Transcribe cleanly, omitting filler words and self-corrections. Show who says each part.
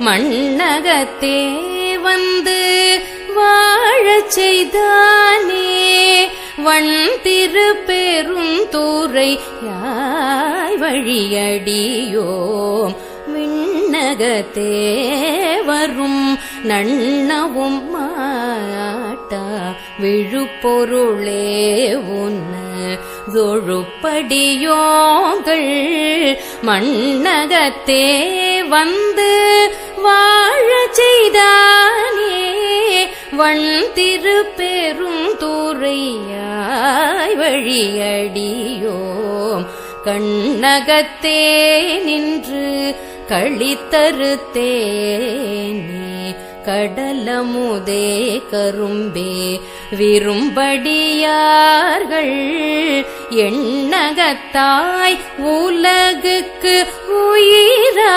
Speaker 1: மண்ணகத்தே வந்து வாழச் செய்தானே வண் திருப்பெருந்துறை யாய் வழியடியோம் விண்ணகத்தே வரும் நன்னவும் மாட்டா விழுப்பொருளே உன்ன தொழுப்படியோங்கள் மண்ணகத்தே வந்து வாழச் செய்தானே வண் திருப்பெருந்துறையாய் வழியடியோம் கண்ணகத்தே நின்று களித்தருத்தேனே கடலமுதே கரும்பே விரும்படியார்கள் எண்ணகத்தாய் உலகுக்கு உயிரா